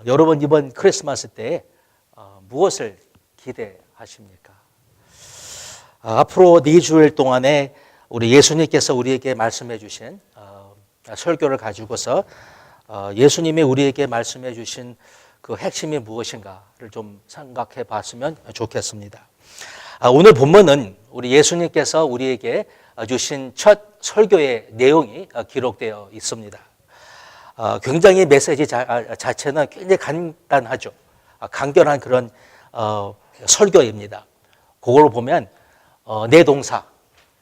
여러분 이번 크리스마스 때 무엇을 기대하십니까? 앞으로 4주일 동안에 우리 예수님께서 우리에게 말씀해 주신 설교를 가지고서 예수님이 우리에게 말씀해 주신 그 핵심이 무엇인가를 좀 생각해 봤으면 좋겠습니다. 오늘 본문은 우리 예수님께서 우리에게 주신 첫 설교의 내용이 기록되어 있습니다. 굉장히 메시지 자체는 굉장히 간단하죠. 간결한 그런 설교입니다. 그걸 보면 내 동사,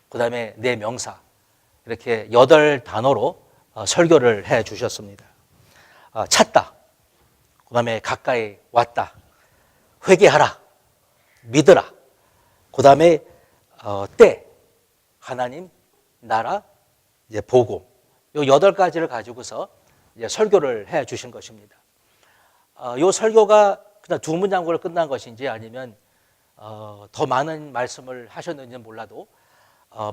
그 다음에 내 명사 이렇게 8단어로 설교를 해 주셨습니다. 찾다, 그 다음에 가까이 왔다, 회개하라, 믿으라, 그 다음에 때, 하나님, 나라, 이제 복음, 이 8가지를 가지고서 이제 설교를 해 주신 것입니다. 이 설교가 그냥 2문장으로 끝난 것인지 아니면 더 많은 말씀을 하셨는지는 몰라도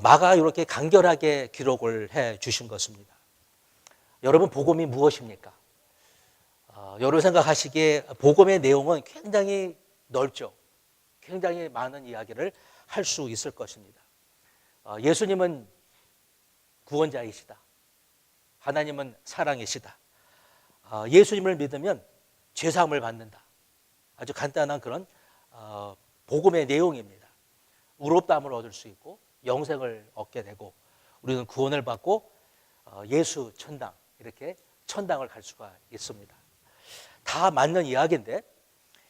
마가 이렇게 간결하게 기록을 해 주신 것입니다. 여러분, 복음이 무엇입니까? 여러분 생각하시기에 복음의 내용은 굉장히 넓죠. 굉장히 많은 이야기를 할 수 있을 것입니다. 예수님은 구원자이시다. 하나님은 사랑이시다. 예수님을 믿으면 죄사함을 받는다. 아주 간단한 그런 복음의 내용입니다. 의롭다함을 얻을 수 있고 영생을 얻게 되고 우리는 구원을 받고 예수 천당, 이렇게 천당을 갈 수가 있습니다. 다 맞는 이야기인데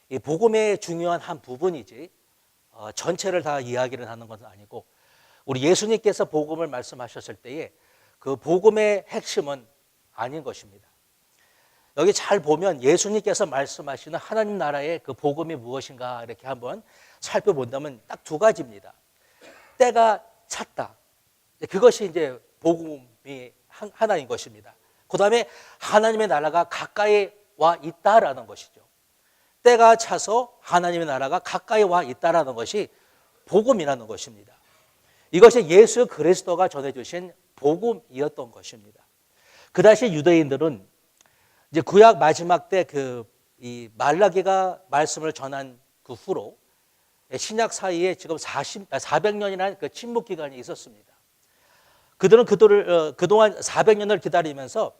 이 복음의 중요한 한 부분이지 전체를 다 이야기를 하는 것은 아니고, 우리 예수님께서 복음을 말씀하셨을 때에 그 복음의 핵심은 아닌 것입니다. 여기 잘 보면 예수님께서 말씀하시는 하나님 나라의 그 복음이 무엇인가 이렇게 한번 살펴본다면 딱 2가지입니다. 때가 찼다. 그것이 이제 복음이 하나인 것입니다. 그 다음에 하나님의 나라가 가까이 와 있다라는 것이죠. 때가 차서 하나님의 나라가 가까이 와 있다라는 것이 복음이라는 것입니다. 이것이 예수 그리스도가 전해주신 복음이었던 것입니다. 그 당시 유대인들은 이제 구약 마지막 때 이 말라기가 말씀을 전한 그 후로 신약 사이에 지금 400년이라는 그 침묵 기간이 있었습니다. 그들은 그동안 400년을 기다리면서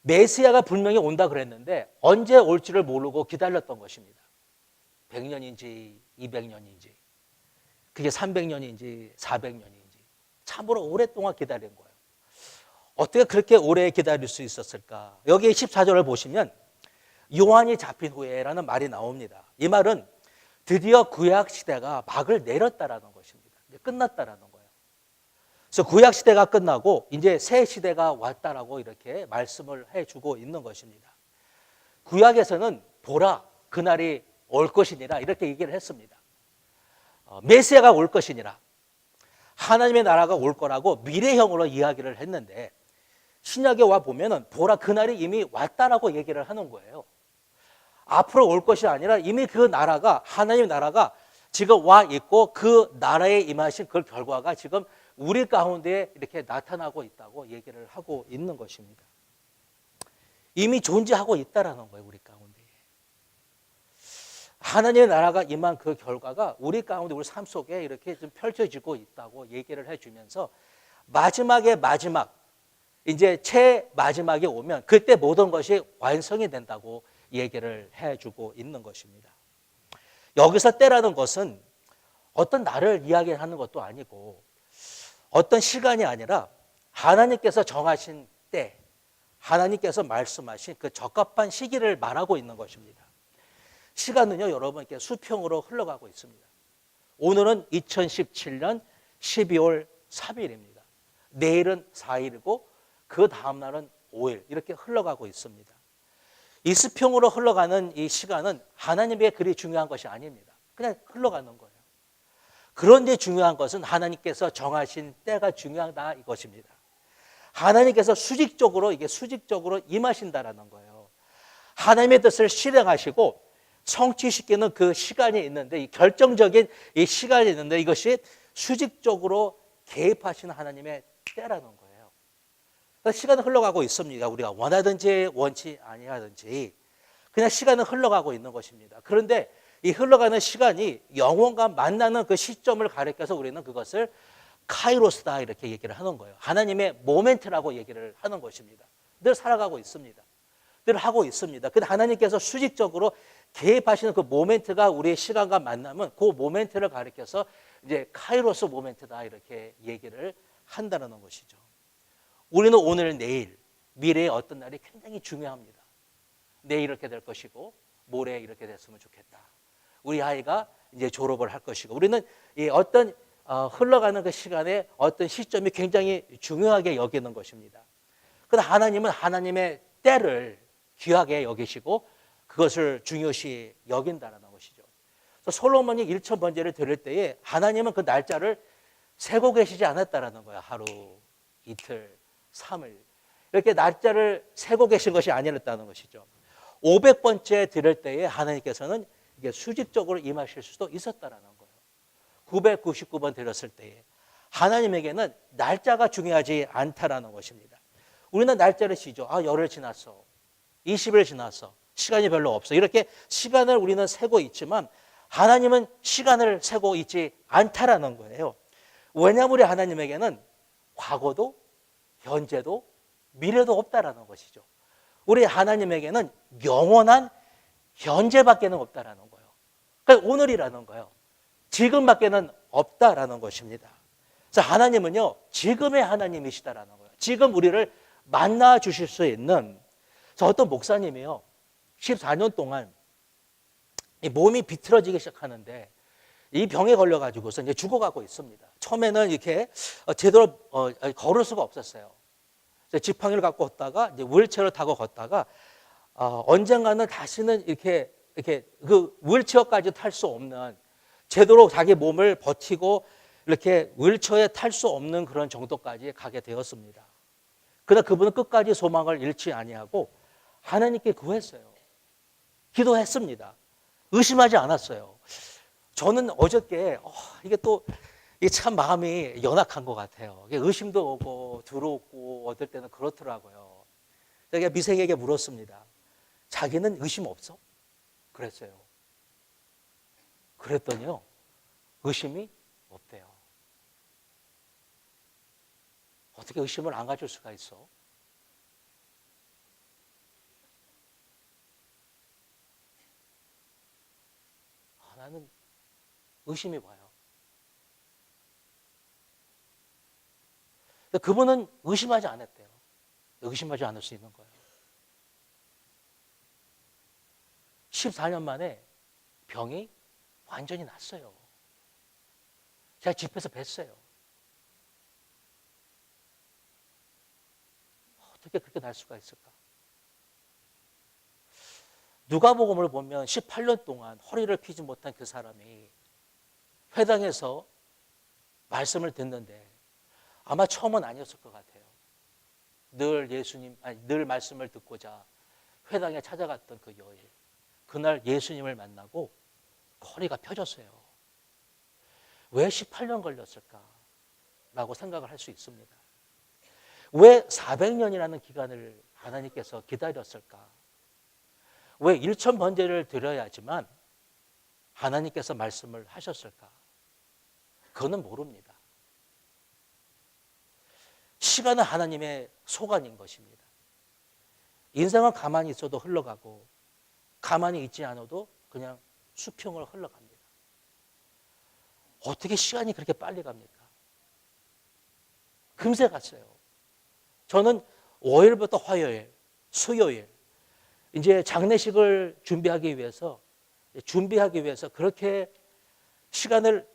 메시아가 분명히 온다 그랬는데 언제 올지를 모르고 기다렸던 것입니다. 100년인지 200년인지 그게 300년인지 400년인지 참으로 오랫동안 기다린 거예요. 어떻게 그렇게 오래 기다릴 수 있었을까? 여기 14절을 보시면 요한이 잡힌 후에라는 말이 나옵니다. 이 말은 드디어 구약 시대가 막을 내렸다라는 것입니다. 이제 끝났다라는 거예요. 그래서 구약 시대가 끝나고 이제 새 시대가 왔다라고 이렇게 말씀을 해주고 있는 것입니다. 구약에서는 보라, 그날이 올 것이니라 이렇게 얘기를 했습니다. 메시아가 올 것이니라, 하나님의 나라가 올 거라고 미래형으로 이야기를 했는데, 신약에 와 보면은 보라, 그날이 이미 왔다라고 얘기를 하는 거예요. 앞으로 올 것이 아니라 이미 그 나라가, 하나님의 나라가 지금 와 있고 그 나라에 임하신 그 결과가 지금 우리 가운데 이렇게 나타나고 있다고 얘기를 하고 있는 것입니다. 이미 존재하고 있다라는 거예요, 우리 가운데. 하나님의 나라가 임한 그 결과가 우리 가운데, 우리 삶 속에 이렇게 좀 펼쳐지고 있다고 얘기를 해주면서 마지막에 마지막, 이제 최마지막에 오면 그때 모든 것이 완성이 된다고 얘기를 해주고 있는 것입니다. 여기서 때라는 것은 어떤 날을 이야기하는 것도 아니고 어떤 시간이 아니라 하나님께서 정하신 때, 하나님께서 말씀하신 그 적합한 시기를 말하고 있는 것입니다. 시간은요, 여러분, 이렇게 수평으로 흘러가고 있습니다. 오늘은 2017년 12월 3일입니다. 내일은 4일이고 그 다음 날은 5일, 이렇게 흘러가고 있습니다. 이 수평으로 흘러가는 이 시간은 하나님의 그리 중요한 것이 아닙니다. 그냥 흘러가는 거예요. 그런데 중요한 것은 하나님께서 정하신 때가 중요하다 이것입니다. 하나님께서 수직적으로 임하신다라는 거예요. 하나님의 뜻을 실행하시고 성취시키는 그 시간이 있는데, 이 결정적인 이 시간이 있는데 이것이 수직적으로 개입하시는 하나님의 때라는 거예요. 그러니까 시간은 흘러가고 있습니다. 우리가 원하든지 원치 아니하든지. 그냥 시간은 흘러가고 있는 것입니다. 그런데 이 흘러가는 시간이 영혼과 만나는 그 시점을 가리켜서 우리는 그것을 카이로스다 이렇게 얘기를 하는 거예요. 하나님의 모멘트라고 얘기를 하는 것입니다. 늘 살아가고 있습니다. 늘 하고 있습니다. 근데 하나님께서 수직적으로 개입하시는 그 모멘트가 우리의 시간과 만나면 그 모멘트를 가리켜서 이제 카이로스 모멘트다 이렇게 얘기를 한다는 것이죠. 우리는 오늘, 내일, 미래의 어떤 날이 굉장히 중요합니다. 내일 이렇게 될 것이고 모레 이렇게 됐으면 좋겠다. 우리 아이가 이제 졸업을 할 것이고 우리는 이 어떤 흘러가는 그 시간에 어떤 시점이 굉장히 중요하게 여기는 것입니다. 그러나 하나님은 하나님의 때를 귀하게 여기시고 그것을 중요시 여긴다는 것이죠. 그래서 솔로몬이 1천 번제를 드릴 때에 하나님은 그 날짜를 세고 계시지 않았다라는 거야. 하루, 이틀, 3일 이렇게 날짜를 세고 계신 것이 아니었다는 것이죠. 500번째 드릴 때에 하나님께서는 이게 수직적으로 임하실 수도 있었다라는 거예요. 999번 드렸을 때에 하나님에게는 날짜가 중요하지 않다라는 것입니다. 우리는 날짜를 지죠. 열흘 지났어. 20일 지났어. 시간이 별로 없어. 이렇게 시간을 우리는 세고 있지만 하나님은 시간을 세고 있지 않다라는 거예요. 왜냐하면 우리 하나님에게는 과거도 현재도 미래도 없다라는 것이죠. 우리 하나님에게는 영원한 현재밖에는 없다라는 거예요. 그러니까 오늘이라는 거예요. 지금밖에는 없다라는 것입니다. 그래서 하나님은요, 지금의 하나님이시다라는 거예요. 지금 우리를 만나 주실 수 있는. 저 어떤 목사님이요, 14년 동안 이 몸이 비틀어지기 시작하는데 이 병에 걸려가지고서 이제 죽어가고 있습니다. 처음에는 이렇게 제대로 걸을 수가 없었어요. 지팡이를 갖고 걷다가 이제 휠체어를 타고 걷다가 언젠가는 다시는 이렇게 그 휠체어까지 탈 수 없는, 제대로 자기 몸을 버티고 이렇게 휠체어에 탈 수 없는 그런 정도까지 가게 되었습니다. 그러나 그분은 끝까지 소망을 잃지 아니하고 하나님께 구했어요. 기도했습니다. 의심하지 않았어요. 저는 어저께 이게 또 이게 참 마음이 연약한 것 같아요. 의심도 오고 두렵고 어떨 때는 그렇더라고요. 제가 미생에게 물었습니다. 자기는 의심 없어? 그랬어요. 그랬더니요, 의심이 없대요. 어떻게 의심을 안 가질 수가 있어? 나는 의심이 와요. 그분은 의심하지 않았대요. 의심하지 않을 수 있는 거예요. 14년 만에 병이 완전히 났어요. 제가 집에서 뵀어요. 어떻게 그렇게 날 수가 있을까? 누가복음을 보면 18년 동안 허리를 펴지 못한 그 사람이 회당에서 말씀을 듣는데 아마 처음은 아니었을 것 같아요. 늘 말씀을 듣고자 회당에 찾아갔던 그 여일, 그날 예수님을 만나고 허리가 펴졌어요. 왜 18년 걸렸을까라고 생각을 할 수 있습니다. 왜 400년이라는 기간을 하나님께서 기다렸을까? 왜 1천 번제를 드려야지만 하나님께서 말씀을 하셨을까? 그거는 모릅니다. 시간은 하나님의 소관인 것입니다. 인생은 가만히 있어도 흘러가고 가만히 있지 않아도 그냥 수평을 흘러갑니다. 어떻게 시간이 그렇게 빨리 갑니까? 금세 갔어요. 저는 월요일부터 화요일, 수요일 이제 장례식을 준비하기 위해서 그렇게 시간을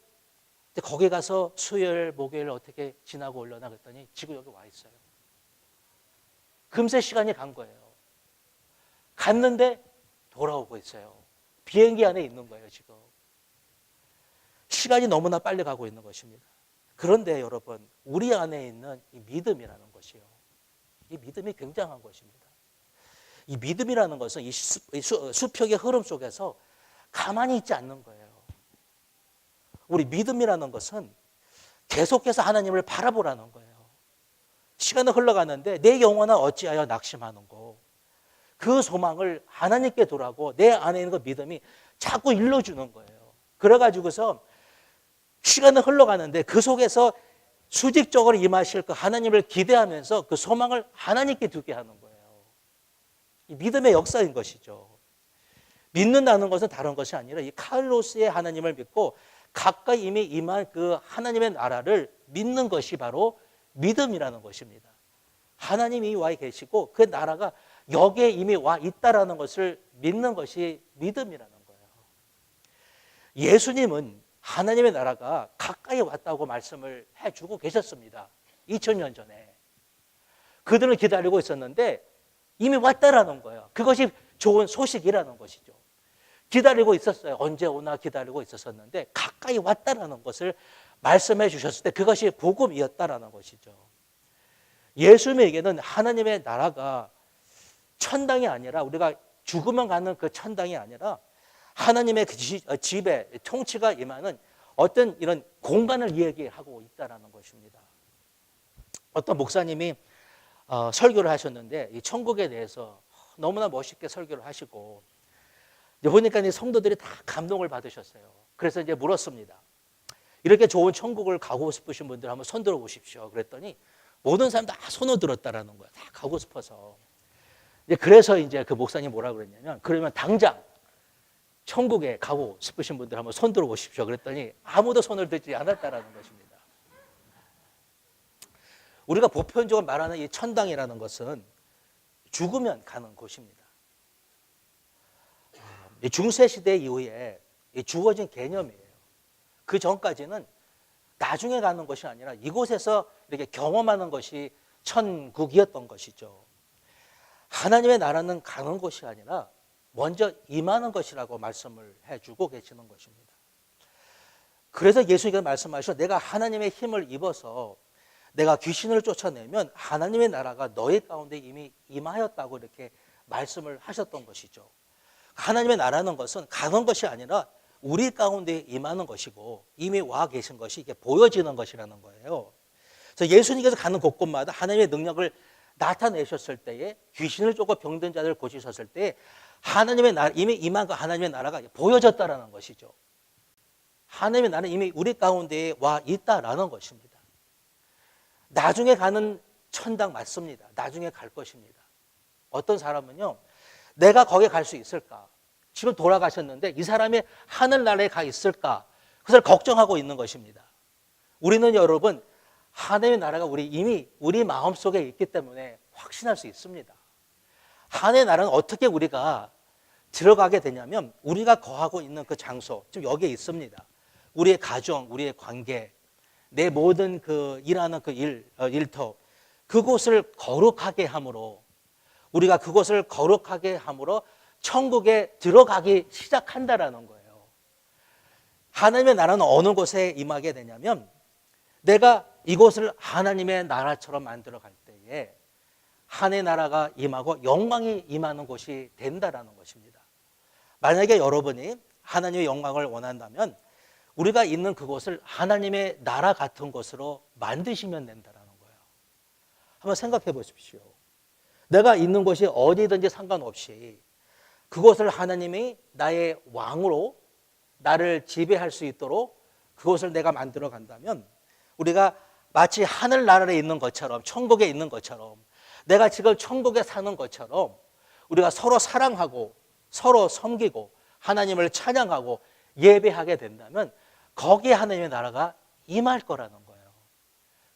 거기 가서 수요일, 목요일 어떻게 지나고 올려나 그랬더니 지금 여기 와 있어요. 금세 시간이 간 거예요. 갔는데 돌아오고 있어요. 비행기 안에 있는 거예요, 지금. 시간이 너무나 빨리 가고 있는 것입니다. 그런데 여러분, 우리 안에 있는 이 믿음이라는 것이요. 이 믿음이 굉장한 것입니다. 이 믿음이라는 것은 이 수평의 흐름 속에서 가만히 있지 않는 거예요. 우리 믿음이라는 것은 계속해서 하나님을 바라보라는 거예요. 시간은 흘러가는데 내 영혼은 어찌하여 낙심하는고. 그 소망을 하나님께 두라고 내 안에 있는 그 믿음이 자꾸 일러주는 거예요. 그래가지고서 시간은 흘러가는데 그 속에서 수직적으로 임하실 그 하나님을 기대하면서 그 소망을 하나님께 두게 하는 거예요. 이 믿음의 역사인 것이죠. 믿는다는 것은 다른 것이 아니라 이 카일로스의 하나님을 믿고 가까이 이미 임한 그 하나님의 나라를 믿는 것이 바로 믿음이라는 것입니다. 하나님이 와 계시고 그 나라가 여기에 이미 와 있다라는 것을 믿는 것이 믿음이라는 거예요. 예수님은 하나님의 나라가 가까이 왔다고 말씀을 해주고 계셨습니다. 2000년 전에. 그들을 기다리고 있었는데 이미 왔다라는 거예요. 그것이 좋은 소식이라는 것이죠. 기다리고 있었어요. 언제 오나 기다리고 있었었는데 가까이 왔다라는 것을 말씀해 주셨을 때 그것이 복음이었다라는 것이죠. 예수님에게는 하나님의 나라가 천당이 아니라 우리가 죽으면 가는 그 천당이 아니라 하나님의 그 집에 통치가 임하는 어떤 이런 공간을 얘기하고 있다는 것입니다. 어떤 목사님이 설교를 하셨는데 이 천국에 대해서 너무나 멋있게 설교를 하시고 보니까 이 성도들이 다 감동을 받으셨어요. 그래서 이제 물었습니다. 이렇게 좋은 천국을 가고 싶으신 분들 한번 손 들어 보십시오. 그랬더니 모든 사람 다 손을 들었다라는 거야. 다 가고 싶어서. 그래서 이제 그 목사님 뭐라 그랬냐면 그러면 당장 천국에 가고 싶으신 분들 한번 손 들어 보십시오. 그랬더니 아무도 손을 들지 않았다라는 것입니다. 우리가 보편적으로 말하는 이 천당이라는 것은 죽으면 가는 곳입니다. 중세시대 이후에 주어진 개념이에요. 그 전까지는 나중에 가는 것이 아니라 이곳에서 이렇게 경험하는 것이 천국이었던 것이죠. 하나님의 나라는 가는 곳이 아니라 먼저 임하는 것이라고 말씀을 해주고 계시는 것입니다. 그래서 예수님께서 말씀하시죠. 내가 하나님의 힘을 입어서 내가 귀신을 쫓아내면 하나님의 나라가 너희 가운데 이미 임하였다고 이렇게 말씀을 하셨던 것이죠. 하나님의 나라는 것은 가는 것이 아니라 우리 가운데 임하는 것이고 이미 와 계신 것이 이게 보여지는 것이라는 거예요. 그래서 예수님께서 가는 곳곳마다 하나님의 능력을 나타내셨을 때에 귀신을 쫓고 병든 자들을 고치셨을 때 하나님의 나라, 이미 임한 그 하나님의 나라가 보여졌다라는 것이죠. 하나님의 나라는 이미 우리 가운데에 와 있다라는 것입니다. 나중에 가는 천당 맞습니다. 나중에 갈 것입니다. 어떤 사람은요, 내가 거기에 갈 수 있을까? 지금 돌아가셨는데 이 사람이 하늘나라에 가 있을까? 그것을 걱정하고 있는 것입니다. 우리는 여러분 하나님의 나라가 이미 우리 마음속에 있기 때문에 확신할 수 있습니다. 하나님의 나라는 어떻게 우리가 들어가게 되냐면 우리가 거하고 있는 그 장소, 지금 여기에 있습니다. 우리의 가정, 우리의 관계, 내 모든 그 일하는 그 일터, 그곳을 거룩하게 함으로 우리가 그곳을 거룩하게 함으로 천국에 들어가기 시작한다라는 거예요. 하나님의 나라는 어느 곳에 임하게 되냐면 내가 이곳을 하나님의 나라처럼 만들어 갈 때에 하나님의 나라가 임하고 영광이 임하는 곳이 된다라는 것입니다. 만약에 여러분이 하나님의 영광을 원한다면 우리가 있는 그곳을 하나님의 나라 같은 곳으로 만드시면 된다라는 거예요. 한번 생각해 보십시오. 내가 있는 곳이 어디든지 상관없이 그곳을 하나님이 나의 왕으로 나를 지배할 수 있도록 그곳을 내가 만들어 간다면 우리가 마치 하늘나라에 있는 것처럼 천국에 있는 것처럼 내가 지금 천국에 사는 것처럼 우리가 서로 사랑하고 서로 섬기고 하나님을 찬양하고 예배하게 된다면 거기에 하나님의 나라가 임할 거라는 거예요.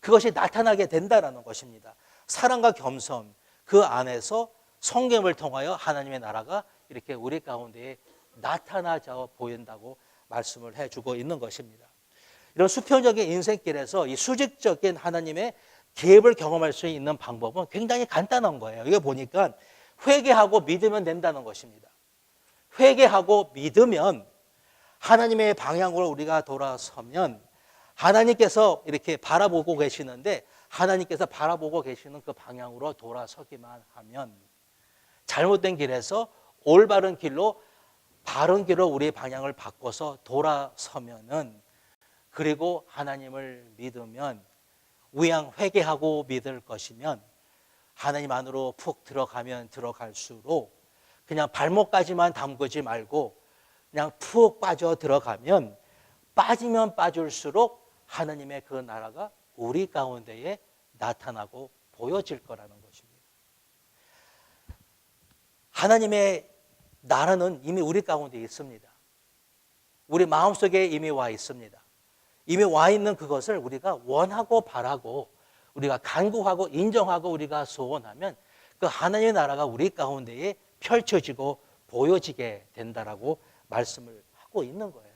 그것이 나타나게 된다는 것입니다. 사랑과 겸손, 그 안에서 성경을 통하여 하나님의 나라가 이렇게 우리 가운데에 나타나져 보인다고 말씀을 해주고 있는 것입니다. 이런 수평적인 인생길에서 이 수직적인 하나님의 계획을 경험할 수 있는 방법은 굉장히 간단한 거예요. 이거 보니까 회개하고 믿으면 된다는 것입니다. 회개하고 믿으면 하나님의 방향으로 우리가 돌아서면 하나님께서 이렇게 바라보고 계시는데 하나님께서 바라보고 계시는 그 방향으로 돌아서기만 하면 잘못된 길에서 올바른 길로 바른 길로 우리의 방향을 바꿔서 돌아서면은 그리고 하나님을 믿으면 우양 회개하고 믿을 것이면 하나님 안으로 푹 들어가면 들어갈수록 그냥 발목까지만 담그지 말고 그냥 푹 빠져 들어가면 빠지면 빠질수록 하나님의 그 나라가 우리 가운데에 나타나고 보여질 거라는 것입니다. 하나님의 나라는 이미 우리 가운데 있습니다. 우리 마음속에 이미 와 있습니다. 이미 와 있는 그것을 우리가 원하고 바라고 우리가 간구하고 인정하고 우리가 소원하면 그 하나님의 나라가 우리 가운데에 펼쳐지고 보여지게 된다라고 말씀을 하고 있는 거예요.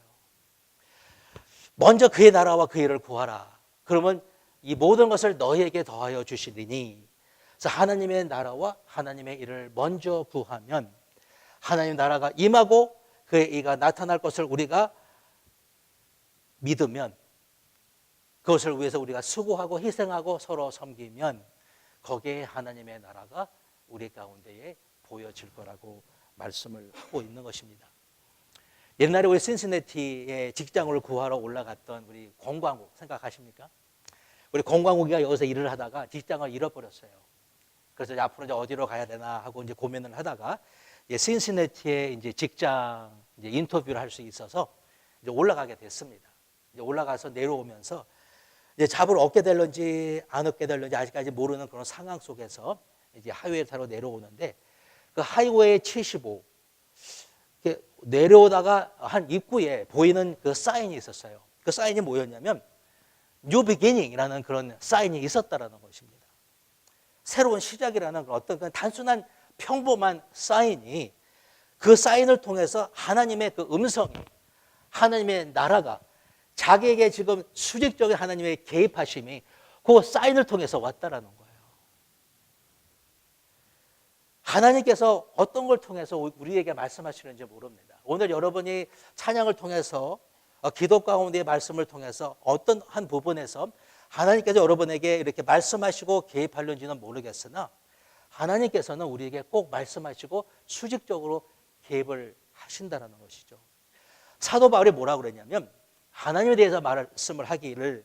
먼저 그의 나라와 그 일을 구하라. 그러면 이 모든 것을 너희에게 더하여 주시리니. 그래서 하나님의 나라와 하나님의 일을 먼저 구하면 하나님의 나라가 임하고 그의 의가 나타날 것을 우리가 믿으면, 그것을 위해서 우리가 수고하고 희생하고 서로 섬기면 거기에 하나님의 나라가 우리 가운데에 보여질 거라고 말씀을 하고 있는 것입니다. 옛날에 우리 신시내티에 직장을 구하러 올라갔던 우리 권광욱 생각하십니까? 우리 권광욱이가 여기서 일을 하다가 직장을 잃어버렸어요. 그래서 이제 앞으로 이제 어디로 가야 되나 하고 이제 고민을 하다가 신시내티에 이제 직장 이제 인터뷰를 할 수 있어서 이제 올라가게 됐습니다. 이제 올라가서 내려오면서 이제 잡을 얻게 될런지 안 얻게 될런지 아직까지 모르는 그런 상황 속에서 이제 하이웨이 타러 내려오는데 그 하이웨이 75 내려오다가 한 입구에 보이는 그 사인이 있었어요. 그 사인이 뭐였냐면 New Beginning이라는 그런 사인이 있었다라는 것입니다. 새로운 시작이라는 어떤 단순한 평범한 사인이, 그 사인을 통해서 하나님의 그 음성이, 하나님의 나라가 자기에게 지금 수직적인 하나님의 개입하심이 그 사인을 통해서 왔다라는 거예요. 하나님께서 어떤 걸 통해서 우리에게 말씀하시는지 모릅니다. 오늘 여러분이 찬양을 통해서 기도 가운데의 말씀을 통해서 어떤 한 부분에서 하나님께서 여러분에게 이렇게 말씀하시고 개입하는지는 모르겠으나 하나님께서는 우리에게 꼭 말씀하시고 수직적으로 개입을 하신다는 것이죠. 사도 바울이 뭐라고 그랬냐면 하나님에 대해서 말씀을 하기를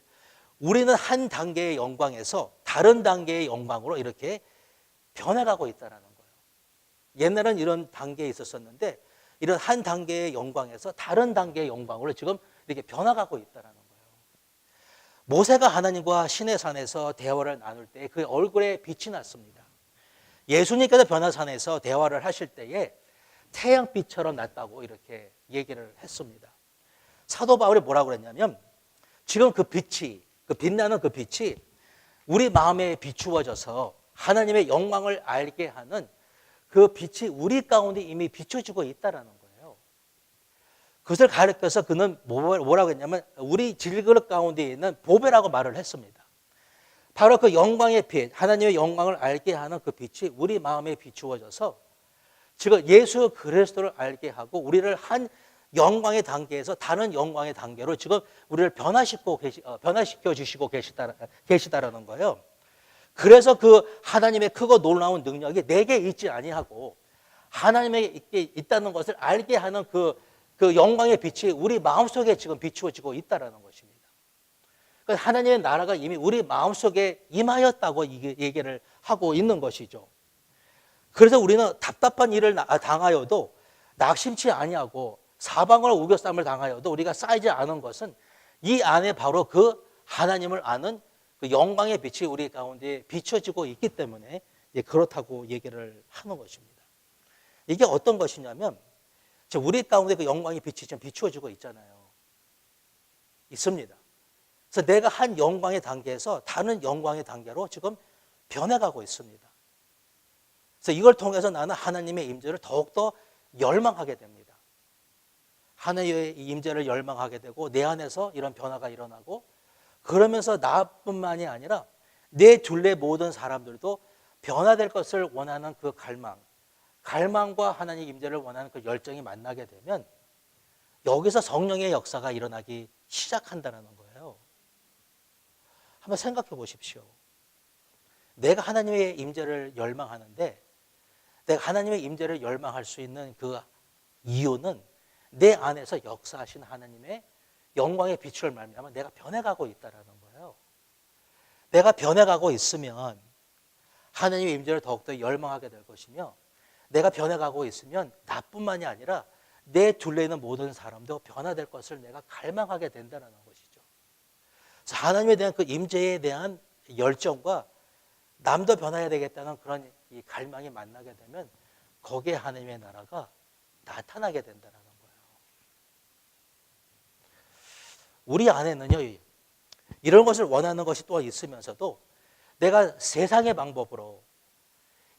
우리는 한 단계의 영광에서 다른 단계의 영광으로 이렇게 변해가고 있다는 거예요. 옛날은 이런 단계에 있었었는데 이런 한 단계의 영광에서 다른 단계의 영광으로 지금 이렇게 변화가고 있다는 거예요. 모세가 하나님과 시내산에서 대화를 나눌 때 그의 얼굴에 빛이 났습니다. 예수님께서 변화산에서 대화를 하실 때에 태양빛처럼 났다고 이렇게 얘기를 했습니다. 사도 바울이 뭐라고 그랬냐면 지금 그 빛이, 그 빛나는 그 빛이 우리 마음에 비추어져서 하나님의 영광을 알게 하는 그 빛이 우리 가운데 이미 비춰지고 있다는 거예요. 그것을 가르쳐서 그는 뭐라고 했냐면 우리 질그릇 가운데 있는 보배라고 말을 했습니다. 바로 그 영광의 빛, 하나님의 영광을 알게 하는 그 빛이 우리 마음에 비추어져서 지금 예수 그리스도를 알게 하고 우리를 한 영광의 단계에서 다른 영광의 단계로 지금 우리를 변화시켜 주시고 계시다라는 거예요. 그래서 그 하나님의 크고 놀라운 능력이 내게 있지 아니하고 하나님에게 있다는 것을 알게 하는 그 영광의 빛이 우리 마음속에 지금 비추어지고 있다는 것입니다. 그러니까 하나님의 나라가 이미 우리 마음속에 임하였다고 얘기를 하고 있는 것이죠. 그래서 우리는 답답한 일을 당하여도 낙심치 아니하고 사방을 우겨쌈을 당하여도 우리가 쌓이지 않은 것은 이 안에 바로 그 하나님을 아는 그 영광의 빛이 우리 가운데 비춰지고 있기 때문에 그렇다고 얘기를 하는 것입니다. 이게 어떤 것이냐면 우리 가운데 그 영광의 빛이 지금 비추어지고 있잖아요. 있습니다. 그래서 내가 한 영광의 단계에서 다른 영광의 단계로 지금 변해가고 있습니다. 그래서 이걸 통해서 나는 하나님의 임재를 더욱더 열망하게 됩니다. 하나님의 임재를 열망하게 되고 내 안에서 이런 변화가 일어나고 그러면서 나뿐만이 아니라 내 둘레 모든 사람들도 변화될 것을 원하는 그 갈망과 하나님의 임재를 원하는 그 열정이 만나게 되면 여기서 성령의 역사가 일어나기 시작한다는 거예요. 한번 생각해 보십시오. 내가 하나님의 임재를 열망하는데 내가 하나님의 임재를 열망할 수 있는 그 이유는 내 안에서 역사하신 하나님의 영광의 빛을 말미암아 내가 변해가고 있다는 거예요. 내가 변해가고 있으면 하나님의 임재를 더욱더 열망하게 될 것이며, 내가 변해가고 있으면 나뿐만이 아니라 내 둘레에 있는 모든 사람도 변화될 것을 내가 갈망하게 된다는 것이죠. 그래서 하나님에 대한 그 임재에 대한 열정과 남도 변화해야 되겠다는 그런 이 갈망이 만나게 되면 거기에 하나님의 나라가 나타나게 된다는 거예요. 우리 안에는요, 이런 것을 원하는 것이 또 있으면서도 내가 세상의 방법으로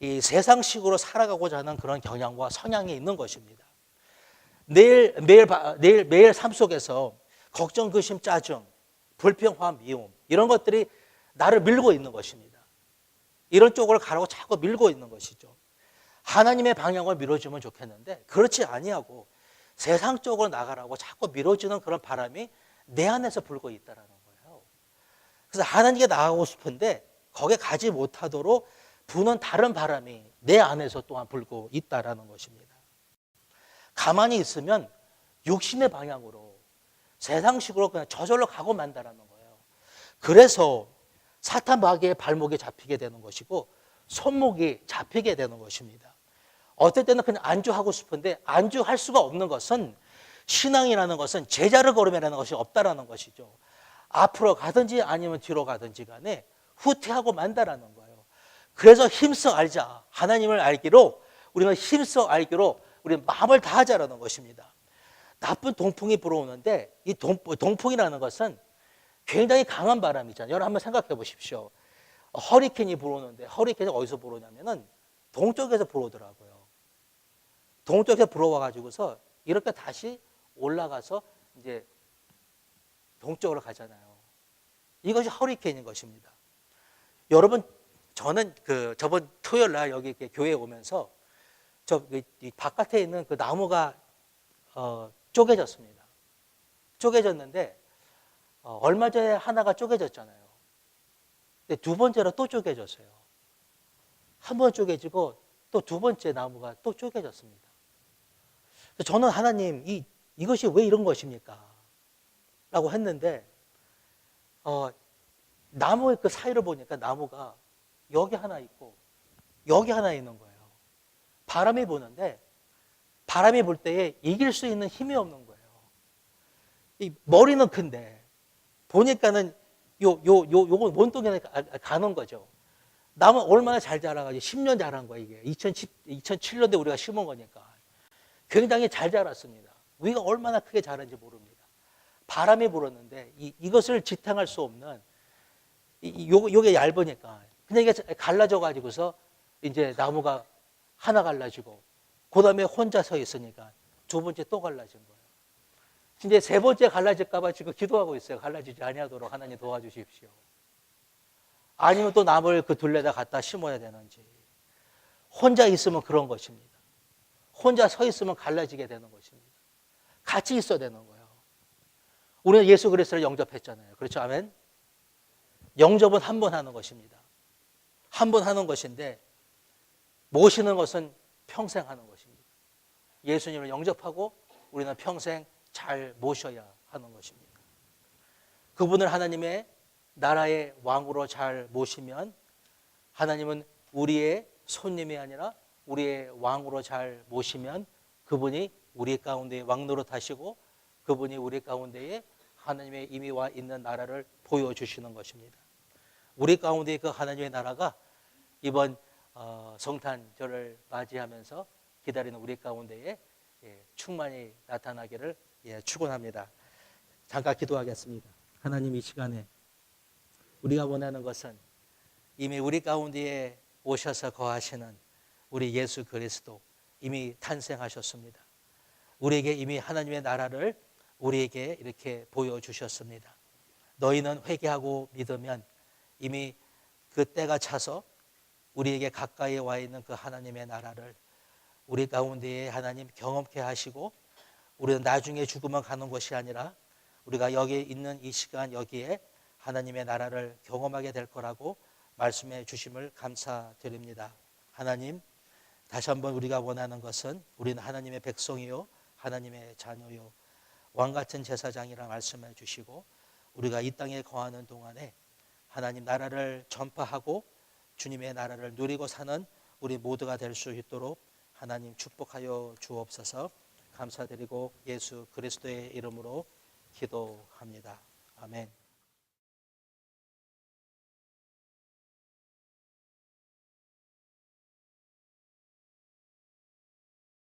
이 세상식으로 살아가고자 하는 그런 경향과 성향이 있는 것입니다. 매일 삶 속에서 걱정, 근심, 짜증, 불평, 화, 미움 이런 것들이 나를 밀고 있는 것입니다. 이런 쪽으로 가라고 자꾸 밀고 있는 것이죠. 하나님의 방향을 밀어주면 좋겠는데 그렇지 아니하고 세상 쪽으로 나가라고 자꾸 밀어주는 그런 바람이 내 안에서 불고 있다는 거예요. 그래서 하나님께 나가고 싶은데 거기에 가지 못하도록 부는 다른 바람이 내 안에서 또한 불고 있다는 것입니다. 가만히 있으면 육신의 방향으로 세상식으로 그냥 저절로 가고 만다라는 거예요. 그래서 사탄 마귀의 발목에 잡히게 되는 것이고 손목이 잡히게 되는 것입니다. 어떨 때는 그냥 안주하고 싶은데 안주할 수가 없는 것은 신앙이라는 것은 제자를 걸음이라는 것이 없다라는 것이죠. 앞으로 가든지 아니면 뒤로 가든지 간에 후퇴하고 만다라는 거예요. 그래서 힘써 알자. 하나님을 알기로 우리는 힘써 알기로 우리 마음을 다하자라는 것입니다. 나쁜 동풍이 불어오는데 이 동풍이라는 것은 굉장히 강한 바람이잖아요. 여러분 한번 생각해 보십시오. 허리케인이 불어오는데 허리케인이 어디서 불어오냐면은 동쪽에서 불어오더라고요. 동쪽에서 불어와 가지고서 이렇게 다시 올라가서 이제 동쪽으로 가잖아요. 이것이 허리케인인 것입니다. 여러분 저는 저번 토요일 날 여기 이렇게 교회에 오면서 이 바깥에 있는 그 나무가 쪼개졌습니다. 쪼개졌는데 얼마 전에 하나가 쪼개졌잖아요. 근데 두 번째로 또 쪼개졌어요. 한 번 쪼개지고 또 두 번째 나무가 또 쪼개졌습니다. 저는 하나님 이것이 왜 이런 것입니까? 라고 했는데 나무의 그 사이를 보니까 나무가 여기 하나 있고 여기 하나 있는 거예요. 바람이 부는데 바람이 불 때에 이길 수 있는 힘이 없는 거예요. 이 머리는 큰데 보니까는 요거 몸뚱이에 가는 거죠. 나무 얼마나 잘 자라가지고 10년 자란 거예요. 이게 2007년도에 우리가 심은 거니까 굉장히 잘 자랐습니다. 우리가 얼마나 크게 자란지 모릅니다. 바람이 불었는데 이것을 지탱할 수 없는 요게 얇으니까 그냥 이게 갈라져 가지고서 이제 나무가 하나 갈라지고 그 다음에 혼자 서 있으니까 두 번째 또 갈라진 거예요. 이제 세 번째 갈라질까 봐 지금 기도하고 있어요. 갈라지지 아니하도록 하나님 도와주십시오. 아니면 또 나무를 그 둘레다 갖다 심어야 되는지. 혼자 있으면 그런 것입니다. 혼자 서 있으면 갈라지게 되는 것입니다. 같이 있어야 되는 거예요. 우리는 예수 그리스도를 영접했잖아요. 그렇죠? 아멘? 영접은 한 번 하는 것입니다. 한 번 하는 것인데 모시는 것은 평생 하는 것입니다. 예수님을 영접하고 우리는 평생 잘 모셔야 하는 것입니다. 그분을 하나님의 나라의 왕으로 잘 모시면 하나님은 우리의 손님이 아니라 우리의 왕으로 잘 모시면 그분이 우리 가운데 왕노릇 하시고 그분이 우리 가운데에 하나님의 이미 와 있는 나라를 보여주시는 것입니다. 우리 가운데 그 하나님의 나라가 이번 성탄절을 맞이하면서 기다리는 우리 가운데에 충만히 나타나기를 축원합니다. 잠깐 기도하겠습니다. 하나님 이 시간에 우리가 원하는 것은 이미 우리 가운데에 오셔서 거하시는 우리 예수 그리스도 이미 탄생하셨습니다. 우리에게 이미 하나님의 나라를 우리에게 이렇게 보여주셨습니다. 너희는 회개하고 믿으면 이미 그 때가 차서 우리에게 가까이 와 있는 그 하나님의 나라를 우리 가운데에 하나님 경험케 하시고 우리는 나중에 죽으면 가는 것이 아니라 우리가 여기 있는 이 시간 여기에 하나님의 나라를 경험하게 될 거라고 말씀해 주심을 감사드립니다. 하나님 다시 한번 우리가 원하는 것은 우리는 하나님의 백성이요 하나님의 자녀요 왕같은 제사장이라 말씀해 주시고 우리가 이 땅에 거하는 동안에 하나님 나라를 전파하고 주님의 나라를 누리고 사는 우리 모두가 될 수 있도록 하나님 축복하여 주옵소서. 감사드리고 예수 그리스도의 이름으로 기도합니다. 아멘.